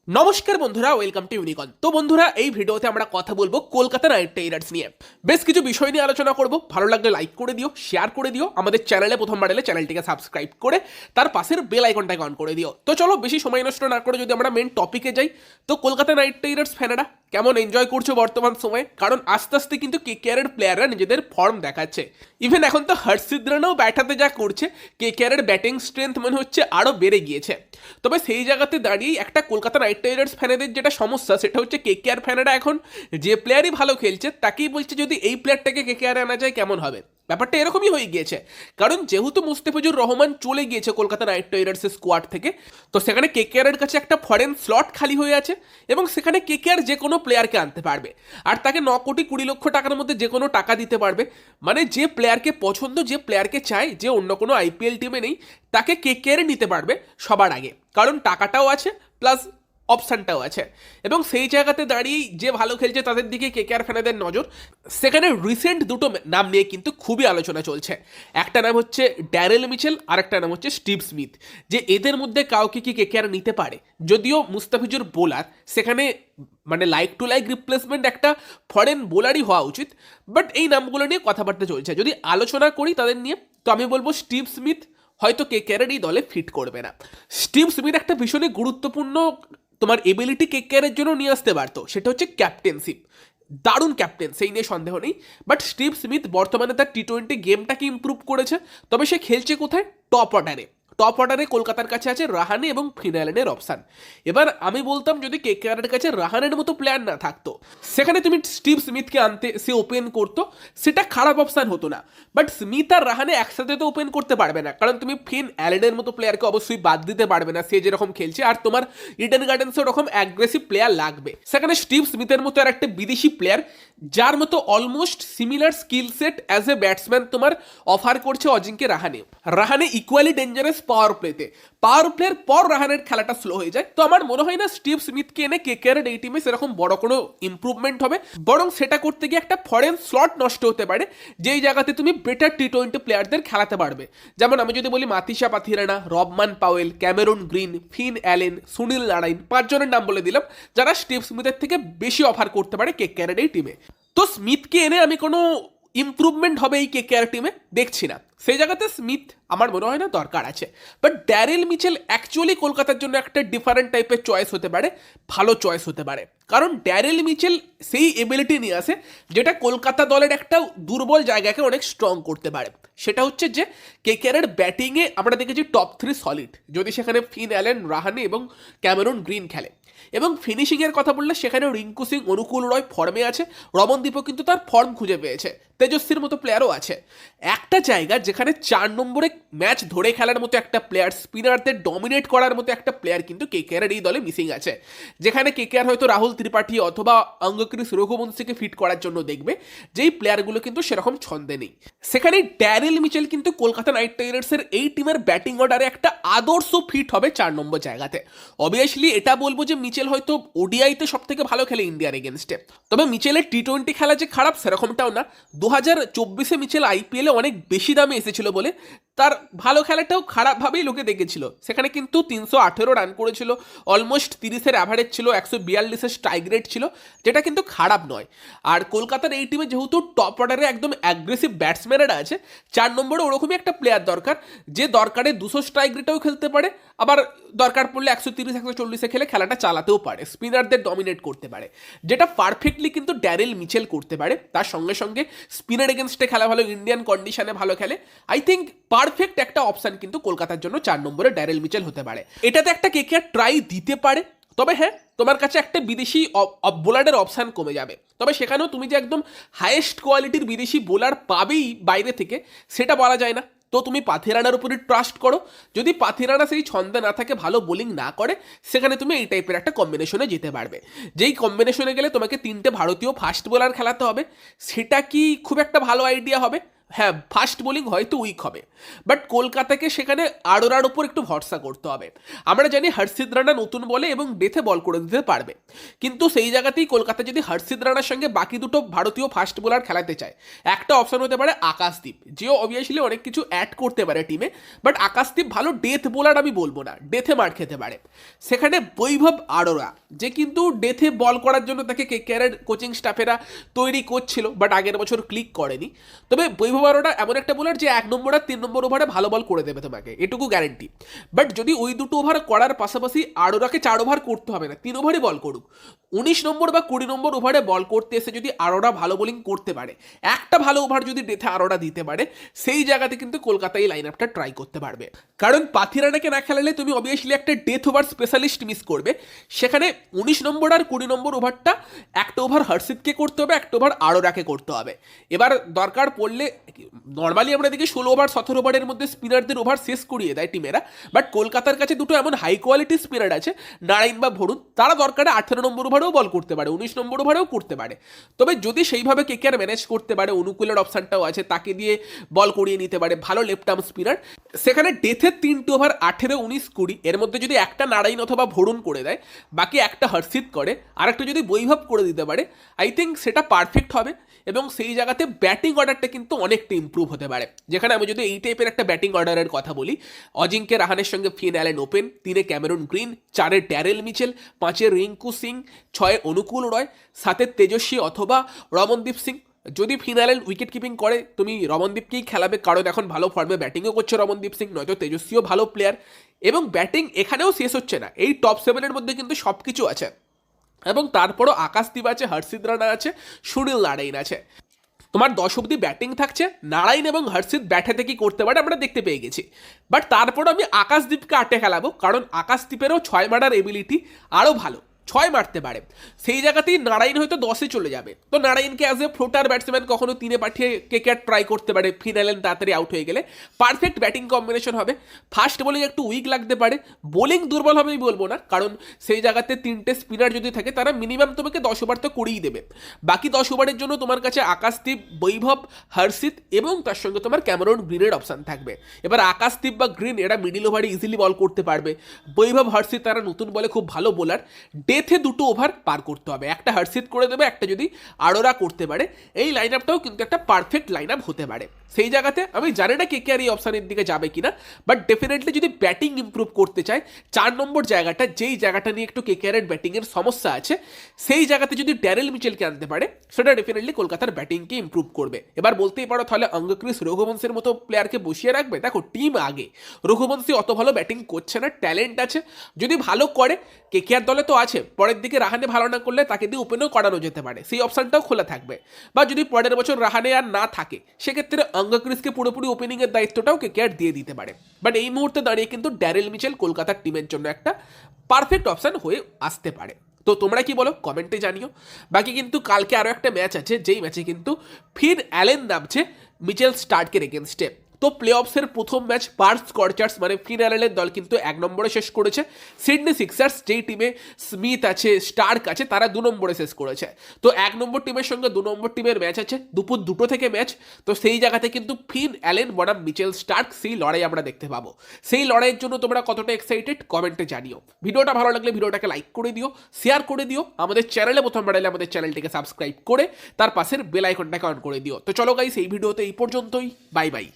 নমস্কার বন্ধুরা, welcome to ইউনিকন। তো বন্ধুরা, এই ভিডিওতে আমরা কথা বলবো কলকাতা নাইট রাইডার্স নিয়ে। বেশ কিছু বিষয় নিয়ে আলোচনা করব। ভালো লাগলে লাইক করে দিও, শেয়ার করে দিও, আমাদের চ্যানেলে প্রথমবার এলে চ্যানেলটিকে সাবস্ক্রাইব করে তার পাশের বেল আইকনটাকে অন করে দিও। তো চলো বেশি সময় নষ্ট না করে যদি আমরা মেন টপিকে যাই, তো কলকাতা নাইট রাইডার্স ফ্যানেরা কেমন এনজয় করছো বর্তমান সময়ে? কারণ আস্তে আস্তে কিন্তু কেকেআরের প্লেয়াররা নিজেদের ফর্ম দেখাচ্ছে। ইভেন এখন তো হর্ষিত রানাও ব্যাটাতে যা করছে, কেকেআরের ব্যাটিং স্ট্রেংথ মনে হচ্ছে আরও বেড়ে গিয়েছে। তবে সেই জায়গাতে দাঁড়িয়েই একটা কলকাতা নাইট রাইডার্স ফ্যানেদের যেটা সমস্যা, সেটা হচ্ছে কেকেআর ফ্যানেরা এখন যে প্লেয়ারই ভালো খেলছে তাকেই বলছে যদি এই প্লেয়ারটাকে কেকেআরে আনা যায় কেমন হবে। ব্যাপারটা এরকমই হয়ে গিয়েছে, কারণ যেহেতু মুস্তাফিজুর রহমান চলে গিয়েছে কলকাতা নাইট রাইডার্সের স্কোয়াড থেকে, তো সেখানে কেকেআরের কাছে একটা ফরেন স্লট খালি হয়ে আছে এবং সেখানে কেকেআর যে কোনো প্লেয়ারকে আনতে পারবে আর তাকে 9 কোটি 20 লক্ষ টাকার মধ্যে যে কোনো টাকা দিতে পারবে। মানে যে প্লেয়ারকে পছন্দ, যে প্লেয়ারকে চায়, যে অন্য কোনো আইপিএল টিমে নেই, তাকে কেকেআরে নিতে পারবে সবার আগে, কারণ টাকাটাও আছে প্লাস অপশানটাও আছে। এবং সেই জায়গাতে দাঁড়িয়েই যে ভালো খেলছে তাদের দিকে কেকেআর ফ্যানেদের নজর। সেখানে রিসেন্ট দুটো নাম নিয়ে কিন্তু খুবই আলোচনা চলছে। একটা নাম হচ্ছে ড্যারেল মিচেল আর একটা নাম হচ্ছে স্টিভ স্মিথ, যে এদের মধ্যে কাউকে কি কেকেআর নিতে পারে। যদিও মুস্তাফিজুর বোলার, সেখানে মানে লাইক টু লাইক রিপ্লেসমেন্ট একটা ফরেন বোলারই হওয়া উচিত, বাট এই নামগুলো নিয়ে কথাবার্তা চলছে। যদি আলোচনা করি তাদের নিয়ে, তো আমি বলবো স্টিভ স্মিথ হয়তো কেকেআরের এই দলে ফিট করবে না। স্টিভ স্মিথ একটা ভীষণই গুরুত্বপূর্ণ তোমার এবিলিটি কেকেআরের জন্য নিয়ে আসতে পারতো, সেটা হচ্ছে ক্যাপ্টেনশিপ। দারুণ ক্যাপ্টেন, সেই নিয়ে সন্দেহ নেই। বাট স্টিভ স্মিথ বর্তমানে তার টি-20 গেমটাকে ইম্প্রুভ করেছে, তবে সে খেলছে কোথায়? টপ অর্ডারে। টপ অর্ডারে কলকাতার কাছে আছে রাহানে এবং ফিনালেনের অপশান। এবার আমি বলতাম যদি কেকেআরের কাছে রাহানের মতো প্লেয়ার না থাকতো, সেখানে তুমি স্টিভ স্মিথকে আনতে, সে ওপেন করতো, সেটা খারাপ অপশান হতো না। বাট স্মিথ আর রাহানে একসাথে তো ওপেন করতে পারবে না, কারণ তুমি ফিন অ্যালেনের মতো প্লেয়ারকে অবশ্যই বাদ দিতে পারবে না, সে যেরকম খেলছে, আর তোমার ইডেন গার্ডেন্সে ওরকম অ্যাগ্রেসিভ প্লেয়ার লাগবে। সেখানে স্টিভ স্মিথের মতো আর একটা বিদেশি প্লেয়ার, যার মতো almost similar skill set as a batsman তোমার অফার করছে অজিঙ্কে রাহানে। রাহানে ইকুয়ালি ডেঞ্জারাস পাওয়ার প্লেতে, পাওয়ার প্লের পর রাহানের খেলাটা স্লো হয়ে যায়। তো আমার মনে হয় না স্টিভ স্মিথকে এনে কেকেআরের এই টিমে সেরকম বড় কোনো ইম্প্রুভমেন্ট হবে, বরং সেটা করতে গিয়ে একটা ফরেন স্লট নষ্ট হতে পারে, যেই জায়গাতে তুমি বেটার টি-20 প্লেয়ারদের খেলাতে পারবে। যেমন আমি যদি বলি Matheesha Pathirana, Rovman Powell, Cameron Green, Finn Allen, Sunil Narine, 5 জনের নাম বলে দিলাম যারা স্টিভ স্মিথের থেকে বেশি অফার করতে পারে কেকেআরের এই টিমে। তো স্মিথকে এনে আমি কোনো ইমপ্রুভমেন্ট হবে এই কেকেআর টিমে দেখছি না। সেই জায়গাতে স্মিথ আমার মনে হয় না দরকার আছে। বাট ড্যারেল মিচেল অ্যাকচুয়ালি কলকাতার জন্য একটা ডিফারেন্ট টাইপের চয়েস হতে পারে, ভালো চয়েস হতে পারে, কারণ ড্যারেল মিচেল সেই এবিলিটি নিয়ে আসে যেটা কলকাতা দলের একটা দুর্বল জায়গাকে অনেক স্ট্রং করতে পারে। সেটা হচ্ছে যে কেকেআরের ব্যাটিংয়ে আমরা দেখেছি টপ 3 সলিড, যদি সেখানে ফিন অ্যালেন, রাহানে এবং ক্যামেরন গ্রিন খেলে। এবং ফিনিশিংয়ের কথা বললে সেখানে রিঙ্কু সিং, অনুকূল রয় ফর্মে আছে, রমনদীপও কিন্তু তার ফর্ম খুঁজে পেয়েছে, তেজস্বীর মতো প্লেয়ারও আছে। একটা জায়গা যেখানে 4 নম্বরে ম্যাচ ধরে খেলার মতো একটা প্লেয়ার, স্পিনারদের ডমিনেট করার মতো একটা প্লেয়ার কিন্তু কেকেআরের এই দলে মিসিং আছে, যেখানে কেকেআর হয়তো রাহুল ত্রিপাঠী অথবা অঙ্গক্রিস রঘুবংশীকে ফিট করার জন্য দেখবে, যেই প্লেয়ারগুলো কিন্তু সেরকম ছন্দে নেই। সেখানে ড্যারেল মিচেল কিন্তু কলকাতা নাইট রাইডার্সের এই টিমের ব্যাটিং অর্ডারে একটা আদর্শ ফিট হবে 4 নম্বর জায়গাতে। অবভিয়াসলি এটা বলবো যে মিচেল হয়তো ওডিআইতে সব থেকে ভালো খেলে ইন্ডিয়ার এগেনস্টে, তবে মিচেলের টি-20 খেলা যে খারাপ সেরকমটাও না। 2024-এ মিচেল আইপিএলে অনেক বেশি দামে এসেছিল বলে তার ভালো খেলাটাও খারাপভাবেই লোকে দেখেছিল। সেখানে কিন্তু 318 রান করেছিল, অলমোস্ট 30-এর অ্যাভারেজ ছিল, 142-এর স্ট্রাইক রেট ছিল, যেটা কিন্তু খারাপ নয়। আর কলকাতার এই টিমে যেহেতু টপ অর্ডারে একদম অ্যাগ্রেসিভ ব্যাটসম্যানেরা আছে, 4 নম্বরে ওরকমই একটা প্লেয়ার দরকার, যে দরকারে 200 স্ট্রাইক রেটেও খেলতে পারে, আবার দরকার পড়লে 130-140-এ খেলে খেলাটা চালাতেও পারে, স্পিনারদের ডমিনেট করতে পারে, যেটা পারফেক্টলি কিন্তু ড্যারেল মিচেল করতে পারে। তার সঙ্গে সঙ্গে স্পিনার এগেনস্টে খেলা ভালো, ইন্ডিয়ান কন্ডিশনে ভালো খেলে। আই থিঙ্ক পারফেক্ট একটা অপশান কিন্তু কলকাতার জন্য 4 নম্বরে ড্যারেল মিচেল হতে পারে। এটাতে একটা কেকেআর ট্রাই দিতে পারে, তবে হ্যাঁ, তোমার কাছে একটা বিদেশি বোলারের অপশান কমে যাবে। তবে সেখানেও তুমি যে একদম হাইয়েস্ট কোয়ালিটির বিদেশি বোলার পাবেই বাইরে থেকে, সেটা বলা যায় না। তো তুমি পাথিরানার উপরই ট্রাস্ট করো। যদি পাথিরানা সেই ছন্দে না থাকে, ভালো বোলিং না করে, সেখানে তুমি এই টাইপের একটা কম্বিনেশনে যেতে পারবে, যেই কম্বিনেশনে গেলে তোমাকে 3টে ভারতীয় ফাস্ট বোলার খেলাতে হবে। সেটা কি খুব একটা ভালো আইডিয়া হবে? হ্যাঁ, ফাস্ট বোলিং হয়তো উইক হবে, বাট কলকাতাকে সেখানে আরোরার উপর একটু ভরসা করতে হবে। আমরা জানি হর্ষিত রানা নতুন বলে এবং ডেথে বল করে দিতে পারবে, কিন্তু সেই জায়গাতেই কলকাতা যদি হর্ষিত রানার সঙ্গে বাকি দুটো ভারতীয় ফাস্ট বোলার খেলাতে চায়, একটা অপশন হতে পারে আকাশদীপ, যেও অবভিয়াসলি অনেক কিছু অ্যাড করতে পারে টিমে, বাট আকাশদীপ ভালো ডেথ বোলার আমি বলবো না, ডেথে মার খেতে পারে। সেখানে বৈভব আরোরা, যে কিন্তু ডেথে বল করার জন্য তাকে কেকেআরের কোচিং স্টাফেরা তৈরি করছিল, বাট আগের বছর ক্লিক করেনি। তবে বৈভব আরোরা এমন একটা বোলার যে 1 নম্বর আর 3 নম্বর ওভারে ভালো বল করে দেবে তোমাকে, এটুকু গ্যারেন্টি। বাট যদি ওই দুটো ওভার করার পাশাপাশি আরোরাকে 4 ওভার করতে হবে না, 3 ওভারই বল করুক, 19 নম্বর বা 20 নম্বর ওভারে বল করতে এসে যদি আরোরা ভালো বোলিং করতে পারে, একটা ভালো ওভার যদি ডেথে আরোরা দিতে পারে, সেই জায়গাতে কিন্তু কলকাতা এই লাইন আপটা ট্রাই করতে পারবে। কারণ পাথিরানাকে না খেলালে তুমি অবভিয়াসলি একটা ডেথ ওভার স্পেশালিস্ট মিস করবে। সেখানে 19 নম্বর আর 20 নম্বর ওভারটা একটা ওভার হর্ষিতকে করতে হবে, একটা ওভার আরোরাকে করতে হবে। এবার দরকার পড়লে নর্মালি আমরা দেখি 16 ওভার 17 ওভারের মধ্যে স্পিনারদের ওভার শেষ করিয়ে দেয় টিমেরা, বাট কলকাতার কাছে দুটো এমন হাই কোয়ালিটি স্পিনার আছে, নারায়ণ বা ভরুণ, তারা দরকারে 18 নম্বর ওভারেও বল করতে পারে, 19 নম্বর ওভারেও করতে পারে। তবে যদি সেইভাবে কেকেআর ম্যানেজ করতে পারে, অনুকূলের অপশানটাও আছে, তাকে দিয়ে বল করিয়ে নিতে পারে, ভালো লেফট আর্ম স্পিনার, সেখানে ডেথের 3টে ওভার 18, 19, 20 এর মধ্যে যদি একটা নারায়ণ অথবা ভরুণ করে দেয়, বাকি একটা হর্ষিত করে, আর একটা যদি বৈভব করে দিতে পারে, আই থিঙ্ক সেটা পারফেক্ট হবে। এবং সেই জায়গাতে ব্যাটিং অর্ডারটা কিন্তু অনেকটা ইম্প্রুভ হতে পারে। যেখানে আমি যদি এই টাইপের একটা ব্যাটিং অর্ডারের কথা বলি, অজিঙ্কে রাহানের সঙ্গে ফিন অ্যালেন ওপেন, 3-এ ক্যামেরন গ্রিন, 4-এ ড্যারেল মিচেল, 5-এ রিঙ্কু সিং, 6-এ অনুকূল রয়, 7-এ তেজস্বী অথবা রমনদীপ সিং। যদি ফিনালেন উইকেট কিপিং করে, তুমি রমনদীপকেই খেলাবে, কারণ এখন ভালো ফর্মে ব্যাটিংও করছে রমনদীপ সিং, নয়তো তেজস্বীও ভালো প্লেয়ার। এবং ব্যাটিং এখানেও শেষ হচ্ছে না, এই টপ 7-এর মধ্যে কিন্তু সব কিছু আছে। এবং তারপরও আকাশদীপ আছে, হর্ষিত রানা আছে, সুনীল নারায়ণ আছে। তোমার 10 অব্দি ব্যাটিং থাকছে, নারায়ণ এবং হর্ষিত ব্যাট হাতে কি করতে পারে আমরা দেখতে পেয়ে গেছি। বাট তারপর আমি আকাশদীপকে 8-এ খেলাবো, কারণ আকাশদীপেরও 6 মারার এবিলিটি আরও ভালো, 6 মারতে পারে। সেই জায়গাতেই নারায়ণ হয়তো 10-এ চলে যাবে, তো নারায়ণকে অ্যাজ এ ফ্লোটার ব্যাটসম্যান কখনো 3-এ পাঠিয়ে কেকেআর ট্রাই করতে পারে, ফিনালেন তাড়াতাড়ি আউট হয়ে গেলে পারফেক্ট ব্যাটিং কম্বিনেশন হবে। ফাস্ট বোলিং একটু উইক লাগতে পারে, বোলিং দুর্বল হবে আমি বলবো না, কারণ সেই জায়গাতে 3টে স্পিনার যদি থাকে তারা মিনিমাম তোমাকে 10 ওভার তো করেই দেবে। বাকি 10 ওভারের জন্য তোমার কাছে আকাশদীপ, বৈভব, হর্ষিত এবং তার সঙ্গে তোমার ক্যামেরন গ্রিনের অপশান থাকবে। এবার আকাশদীপ বা গ্রিন এরা মিডিল ওভারে ইজিলি বল করতে পারবে, বৈভব, হর্ষিত তারা নতুন বলে খুব ভালো বোলার, ডেথে 2টো ওভার পার করতে হবে, একটা হর্ষিত করে দেবে, একটা যদি আরোরা করতে পারে, এই লাইন আপটাও কিন্তু একটা পারফেক্ট লাইন আপ হতে পারে। সেই জায়গাতে আমি জানি না কেকেআর এই অপশানের দিকে যাবে কিনা, বাট ডেফিনেটলি যদি ব্যাটিং ইম্প্রুভ করতে চায়, 4 নম্বর জায়গাটা, যেই জায়গাটা নিয়ে একটু কেকেআরের ব্যাটিংয়ের সমস্যা আছে, সেই জায়গাতে যদি ড্যারেল মিচেলকে আনতে পারে, সেটা ডেফিনেটলি কলকাতার ব্যাটিংকে ইম্প্রুভ করবে। এবার বলতেই পারো তাহলে অঙ্গক্রিস, রঘুবংশের মতো প্লেয়ারকে বসিয়ে রাখবে, দেখো টিম আগে, রঘুবংশী অত ভালো ব্যাটিং করছে না, ট্যালেন্ট আছে, যদি ভালো করে কেকেআর দলে তো আছে, পরের দিকে রাহানে ভালো না করলে তাকে দিয়ে ওপেনও করানো যেতে পারে, সেই অপশানটাও খোলা থাকবে। বা যদি পরের বছর রাহানে আর না থাকে, সেক্ষেত্রে অঙ্গক্রিসকে পুরোপুরি ওপেনিংয়ের দায়িত্বটাও কেকেআর দিয়ে দিতে পারে। বাট এই মুহূর্তে দাঁড়িয়ে কিন্তু ড্যারেল মিচেল কলকাতার টিমের জন্য একটা পারফেক্ট অপশান হয়ে আসতে পারে। তো তোমরা কি বলো কমেন্টে জানিও। বাকি কিন্তু কালকে আরও একটা ম্যাচ আছে, যেই ম্যাচে কিন্তু ফিন অ্যালেন নামছে মিচেল স্টার্কের এগেনস্টে। তো প্লে অফসের প্রথম ম্যাচ পার্থ স্করচার্স মানে ফিন অ্যালেনের দল কিন্তু 1 নম্বরে শেষ করেছে, সিডনি সিক্সার্স যেই টিমে স্মিথ আছে, স্টার্ক আছে, তারা 2 নম্বরে শেষ করেছে। তো 1 নম্বর টিমের সঙ্গে 2 নম্বর টিমের ম্যাচ আছে দুপুর 2টো থেকে ম্যাচ। তো সেই জায়গাতে কিন্তু ফিন অ্যালেন বনাম মিচেল স্টার্ক, সেই লড়াই আমরা দেখতে পাবো। সেই লড়াইয়ের জন্য তোমরা কতটা এক্সাইটেড কমেন্টে জানিও। ভিডিওটা ভালো লাগলে ভিডিওটাকে লাইক করে দিও, শেয়ার করে দিও, আমাদের চ্যানেলে প্রথমবার এলে আমাদের চ্যানেলটিকে সাবস্ক্রাইব করে তার পাশের বেল আইকনটাকে অন করে দিও। তো চলো গাইস, এই ভিডিওতে এই পর্যন্তই, বাই বাই।